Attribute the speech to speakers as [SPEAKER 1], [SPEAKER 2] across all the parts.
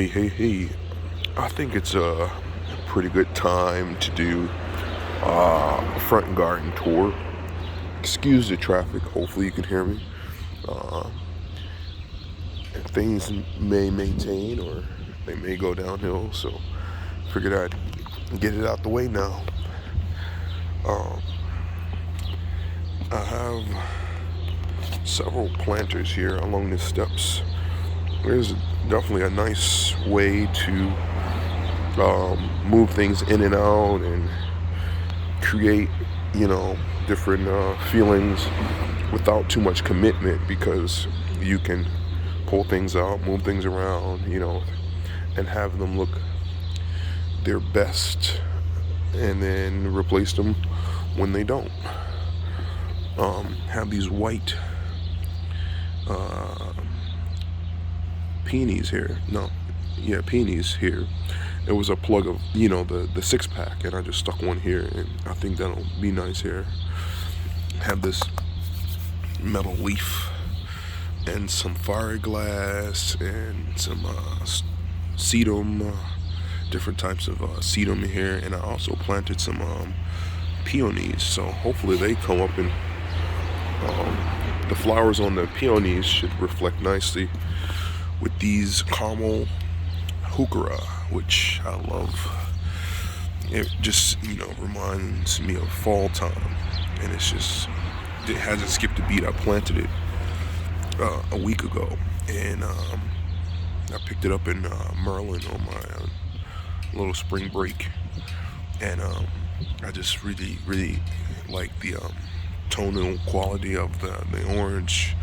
[SPEAKER 1] Hey, I think it's a pretty good time to do a front garden tour. Excuse the traffic, hopefully you can hear me. Uh, Things may maintain or they may go downhill, so figured I'd get it out the way now. Um, I have several planters here along the steps. There's definitely a nice way to move things in and out and create, different feelings without too much commitment, because you can pull things out, move things around, and have them look their best and then replace them when they don't. Have these white uh, peonies here. No, yeah, peonies here. It was a plug of, the six pack, and I just stuck one here, and I think that'll be nice here. Have this metal leaf and some fiberglass and some sedum, different types of sedum here, and I also planted some peonies. So hopefully they come up, and the flowers on the peonies should reflect nicely with these caramel heuchera, which I love. It just, reminds me of fall time, and it hasn't skipped a beat. I planted it a week ago, and I picked it up in Maryland on my little spring break, and I just really like the tonal quality of the orange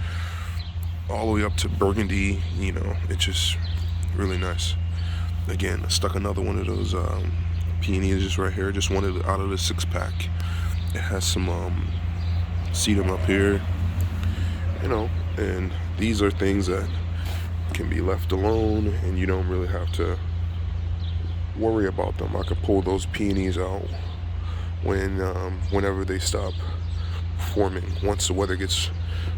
[SPEAKER 1] all the way up to burgundy. It's just really nice. Again, I stuck another one of those peonies just right here. Just wanted out of the six pack. It has some sedum up here, and these are things that can be left alone, and you don't really have to worry about them. I could pull those peonies out whenever they stop forming. Once the weather gets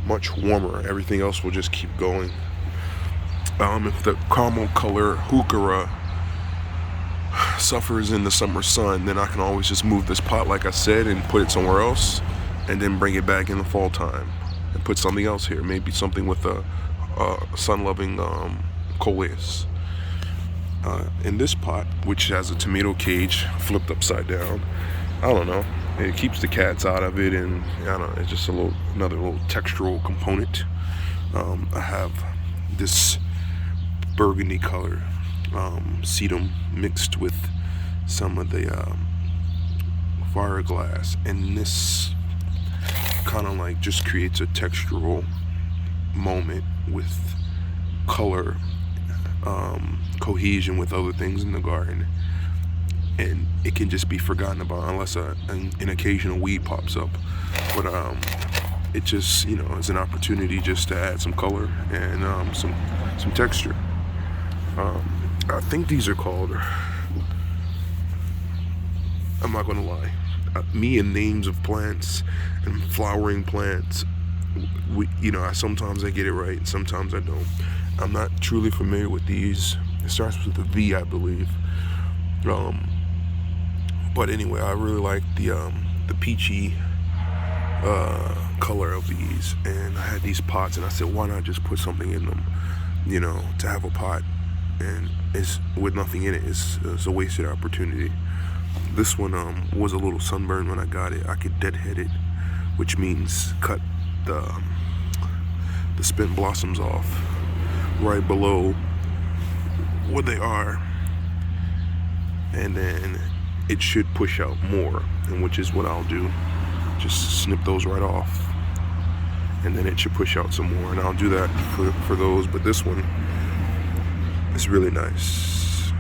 [SPEAKER 1] much warmer, everything else will just keep going. If the caramel color heuchera suffers in the summer sun, then I can always just move this pot, like I said, and put it somewhere else, and then bring it back in the fall time and put something else here. Maybe something with a sun-loving coleus. In this pot, which has a tomato cage flipped upside down, I don't know. It keeps the cats out of it, and I don't know. It's just another little textural component. I have this burgundy color sedum mixed with some of the fiberglass, and this kind of like just creates a textural moment with color cohesion with other things in the garden, and it can just be forgotten about unless an occasional weed pops up. But it just, is an opportunity just to add some color and some texture. I think these are called, I'm not gonna lie, me and names of plants and flowering plants, sometimes I get it right, sometimes I don't. I'm not truly familiar with these. It starts with a V, I believe. But anyway, I really like the peachy color of these, and I had these pots, and I said, why not just put something in them, to have a pot, and it's with nothing in it, it's a wasted opportunity. This one was a little sunburned when I got it. I could deadhead it, which means cut the spent blossoms off right below where they are, and then it should push out more, and which is what I'll do. Just snip those right off, and then it should push out some more, and I'll do that for those. But this one is really nice.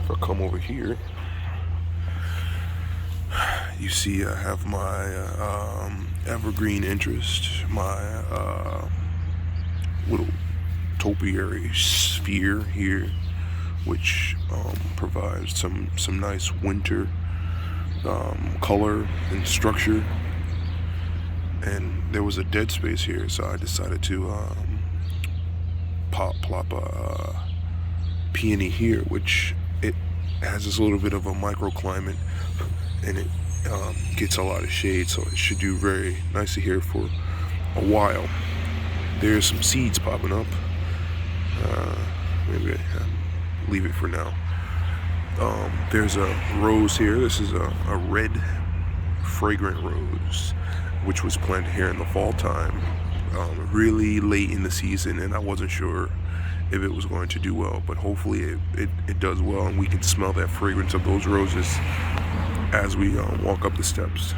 [SPEAKER 1] If I come over here, you see I have my evergreen interest, my little topiary sphere here, which provides some nice winter color and structure. and there was a dead space here, so I decided to plop a peony here, which it has this little bit of a microclimate, and it gets a lot of shade, so it should do very nicely here for a while. There's some seeds popping up. Maybe I leave it for now. There's a rose here. This is a red fragrant rose, which was planted here in the fall time, really late in the season, and I wasn't sure if it was going to do well, but hopefully it does well, and we can smell that fragrance of those roses as we walk up the steps.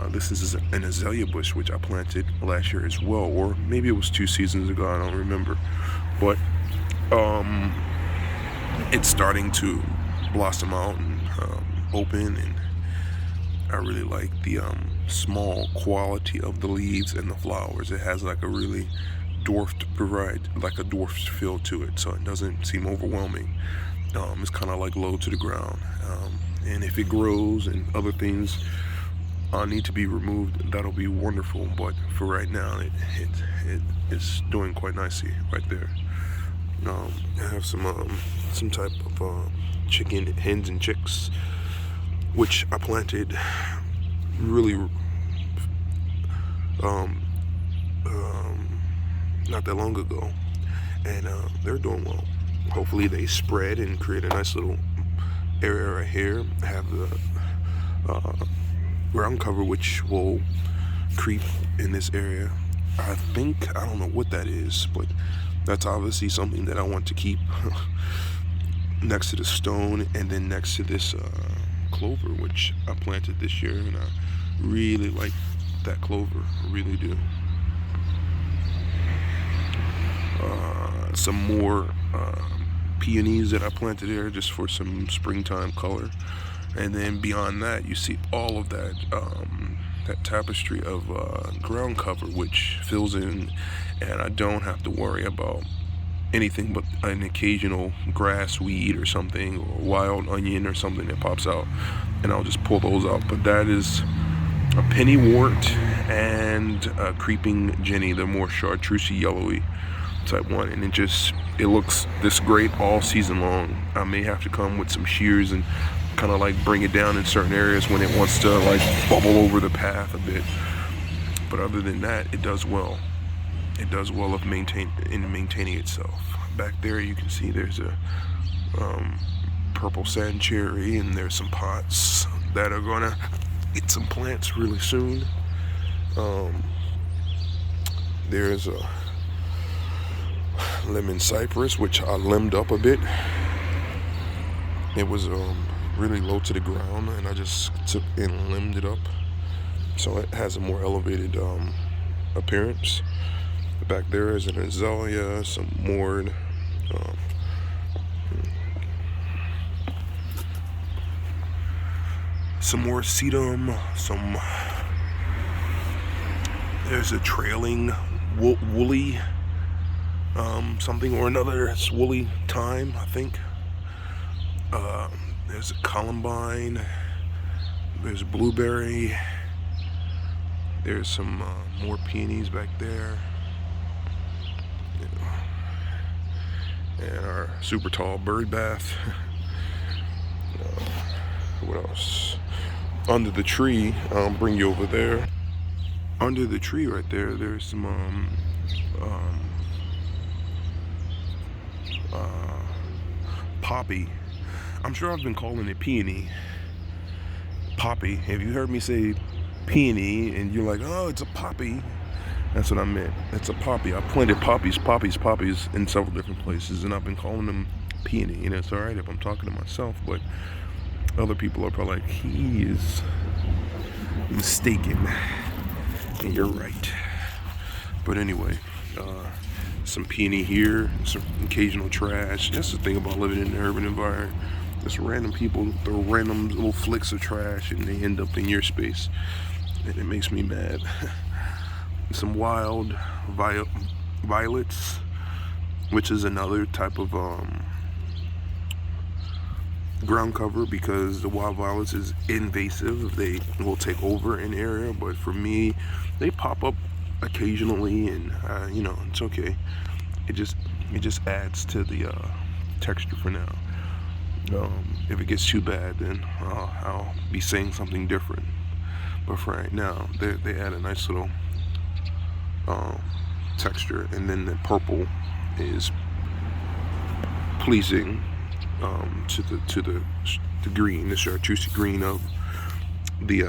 [SPEAKER 1] This is an Azalea Bush, which I planted last year as well, or maybe it was 2 seasons ago, I don't remember. But it's starting to blossom out and open, and I really like the small quality of the leaves and the flowers. It has like a really dwarfed feel to it, so it doesn't seem overwhelming. It's kind of like low to the ground, and if it grows and other things need to be removed, that'll be wonderful. But for right now, it's doing quite nicely right there. I have some type of chicken, hens and chicks, which I planted really not that long ago, and they're doing well. Hopefully they spread and create a nice little area right here. I have the ground cover, which will creep in this area. I don't know what that is, but that's obviously something that I want to keep next to the stone, and then next to this clover, which I planted this year, and I really like that clover, I really do. Some more peonies that I planted there just for some springtime color, and then beyond that you see all of that that tapestry of ground cover, which fills in, and I don't have to worry about anything but an occasional grass weed or something, or wild onion or something that pops out, and I'll just pull those out. But that is a pennywort and a creeping jenny, the more chartreusey yellowy type one, and it looks this great all season long. I may have to come with some shears and kind of like bring it down in certain areas when it wants to like bubble over the path a bit, but other than that, it does well. It does well of maintaining itself. Back there you can see there's a purple sand cherry, and there's some pots that are gonna get some plants really soon. There's a lemon cypress, which I limbed up a bit. It was really low to the ground, and I just took and limbed it up, so it has a more elevated appearance. Back there is an azalea, some more sedum, there's a trailing woolly something or another. It's woolly thyme, I think. There's a columbine, there's a blueberry, there's some more peonies back there, and our super tall bird bath. What else? Under the tree, I'll bring you over there. Under the tree right there, there's some poppy. I'm sure I've been calling it peony. Poppy. Have you heard me say peony and you're like, oh, it's a poppy? That's what I meant. It's a poppy. I planted poppies in several different places, and I've been calling them peony. And it's alright if I'm talking to myself, but other people are probably like, he is mistaken. And you're right. But anyway, some peony here, some occasional trash. That's the thing about living in an urban environment. Just random people throw random little flicks of trash, and they end up in your space, and it makes me mad. Some wild violets, which is another type of ground cover because the wild violets is invasive. They will take over an area, but for me, they pop up occasionally, and you know, it's okay. It just adds to the texture for now. If it gets too bad, then I'll be saying something different. But for right now, they add a nice little texture, and then the purple is pleasing to the green, the chartreuse green of the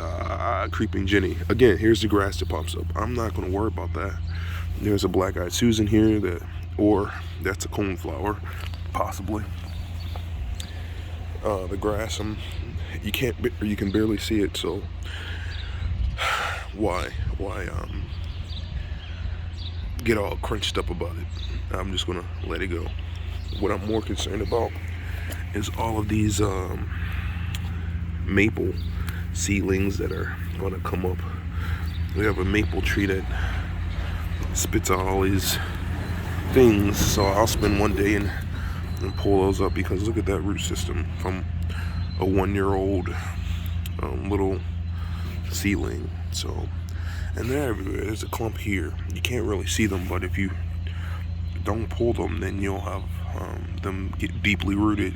[SPEAKER 1] creeping Jenny. Again, here's the grass that pops up. I'm not going to worry about that. There's a black-eyed Susan here, or that's a coneflower, possibly. The grass, you can barely see it, so why get all crunched up about it? I'm just gonna let it go. What I'm more concerned about is all of these maple seedlings that are gonna come up. We have a maple tree that spits out all these things, so I'll spend one day and pull those up, because look at that root system from a 1-year-old little seedling. So, and they're everywhere. There's a clump here. You can't really see them, but if you don't pull them, then you'll have them get deeply rooted,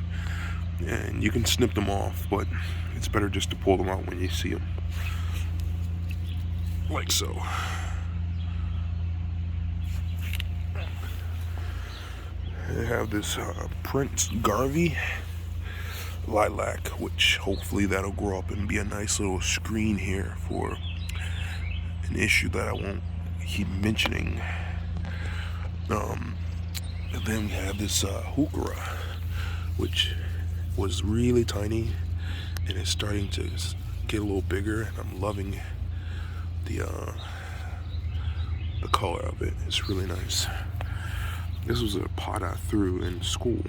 [SPEAKER 1] and you can snip them off, but it's better just to pull them out when you see them, like so. I have this Prince Garvey Lilac, which hopefully that'll grow up and be a nice little screen here for an issue that I won't keep mentioning. And then we have this heuchera, which was really tiny and it's starting to get a little bigger, and I'm loving the color of it. It's really nice. This was a pot I threw in school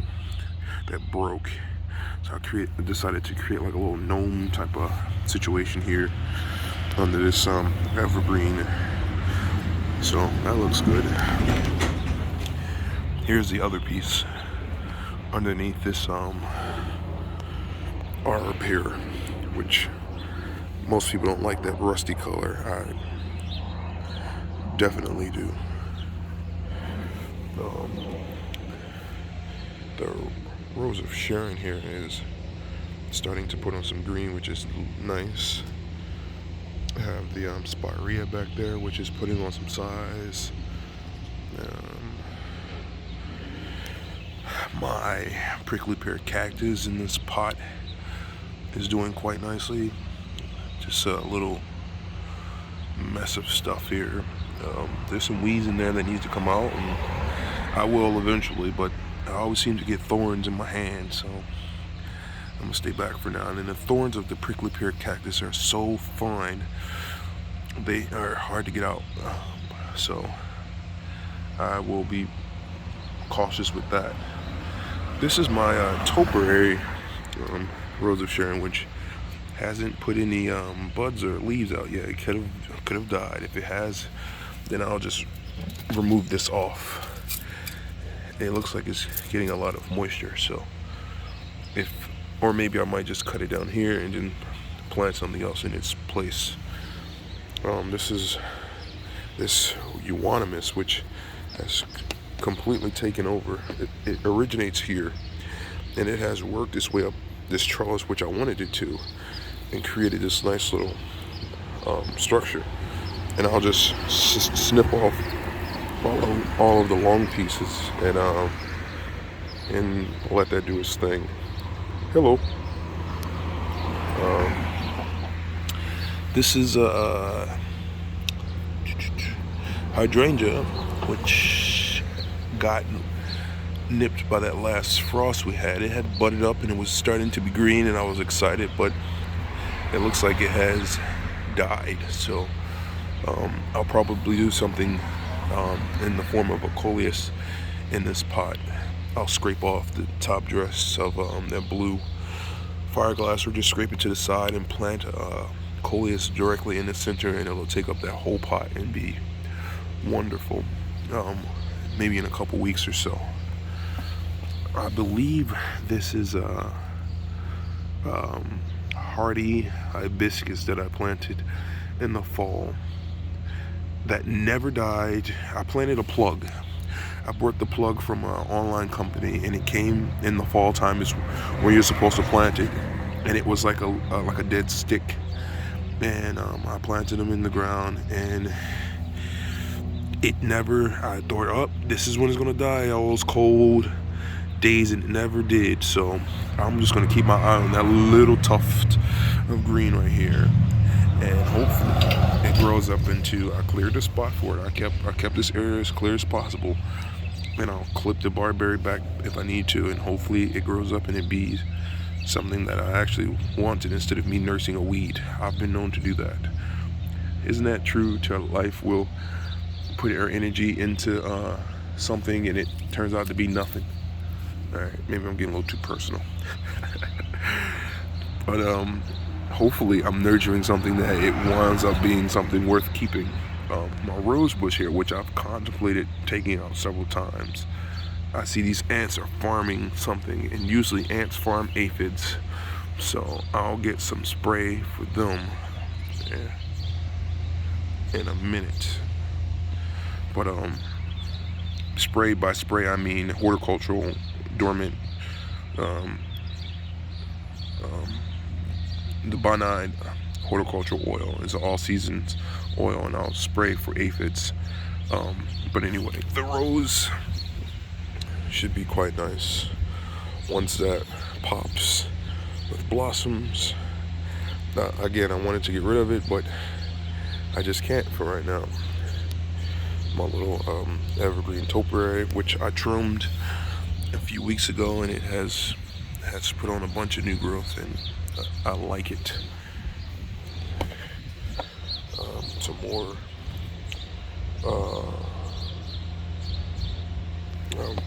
[SPEAKER 1] that broke, so I decided to create like a little gnome type of situation here under this evergreen. So that looks good. Here's the other piece underneath this Pear, which most people don't like that rusty color. I definitely do. The Rose of Sharon here is starting to put on some green, which is nice. I have the Spirea back there, which is putting on some size. My prickly pear cactus in this pot is doing quite nicely. Just a little mess of stuff here. There's some weeds in there that needs to come out, and I will eventually, but I always seem to get thorns in my hand, so I'm gonna stay back for now. And then the thorns of the prickly pear cactus are so fine, they are hard to get out, so I will be cautious with that. This is my topiary Rose of Sharon, which hasn't put any buds or leaves out yet. It could have died. If it has, then I'll just remove this off. It looks like it's getting a lot of moisture, so or maybe I might just cut it down here and then plant something else in its place. This is this euonymus, which has completely taken over. It originates here, and it has worked its way up this trellis, which I wanted it to, and created this nice little structure. And I'll just snip off all of the long pieces and let that do its thing. Hello. This is a hydrangea, which got nipped by that last frost we had. It had budded up and it was starting to be green, and I was excited, but it looks like it has died. So I'll probably do something in the form of a coleus in this pot. I'll scrape off the top dress of that blue fireglass, or just scrape it to the side and plant a coleus directly in the center, and it'll take up that whole pot and be wonderful. Maybe in a couple weeks or so. I believe this is hardy hibiscus that I planted in the fall that never died. I planted a plug. I bought the plug from an online company, and it came in the fall time is where you're supposed to plant it, and it was like a dead stick. And I planted them in the ground, and it never. I thought, oh, this is when it's gonna die. All those cold days, and it never did. So I'm just gonna keep my eye on that little tuft of green right here, and hopefully it grows up into. I cleared the spot for it. I kept this area as clear as possible, and I'll clip the barberry back if I need to, and hopefully it grows up and it be something that I actually wanted instead of me nursing a weed. I've been known to do that. Isn't that true to life? We'll put our energy into something and it turns out to be nothing. Alright, maybe I'm getting a little too personal. But hopefully I'm nurturing something that it winds up being something worth keeping. My rose bush here, which I've contemplated taking out several times. I see these ants are farming something, and usually ants farm aphids, so I'll get some spray for them in a minute. But spray by spray I mean horticultural dormant, the bonide horticultural oil is an all seasons oil, and I'll spray for aphids. But anyway, the rose should be quite nice once that pops with blossoms. Again, I wanted to get rid of it, but I just can't for right now. My little Evergreen Topiary, which I trimmed a few weeks ago, and it has put on a bunch of new growth, and I like it. Some more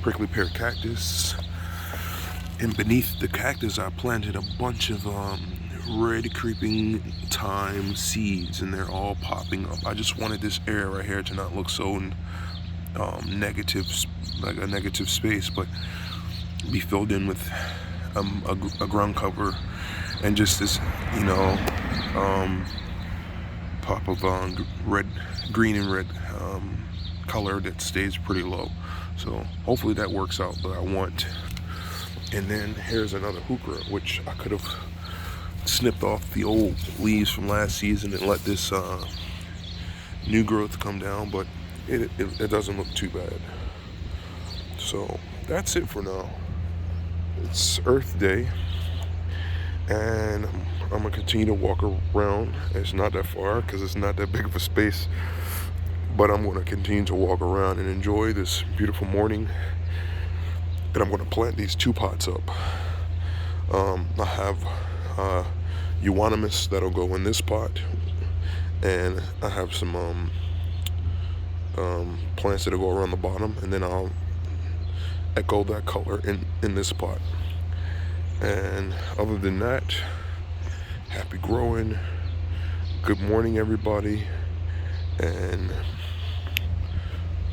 [SPEAKER 1] prickly pear cactus, and beneath the cactus I planted a bunch of red creeping thyme seeds, and they're all popping up. I just wanted this area right here to not look so negative, like a negative space, but be filled in with a ground cover and just this, pop of green and red color that stays pretty low. So hopefully that works out, but I want. And then here's another heuchera, which I could have snipped off the old leaves from last season and let this new growth come down, but it doesn't look too bad. So that's it for now. It's Earth Day, and I'm gonna continue to walk around. It's not that far because it's not that big of a space, but I'm gonna continue to walk around and enjoy this beautiful morning. And I'm gonna plant these 2 pots up. I have euonymus that'll go in this pot, and I have some plants that'll go around the bottom, and then I'll echo that color in this pot. And other than that, happy growing. Good morning, everybody, and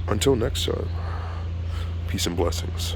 [SPEAKER 1] until next time, peace and blessings.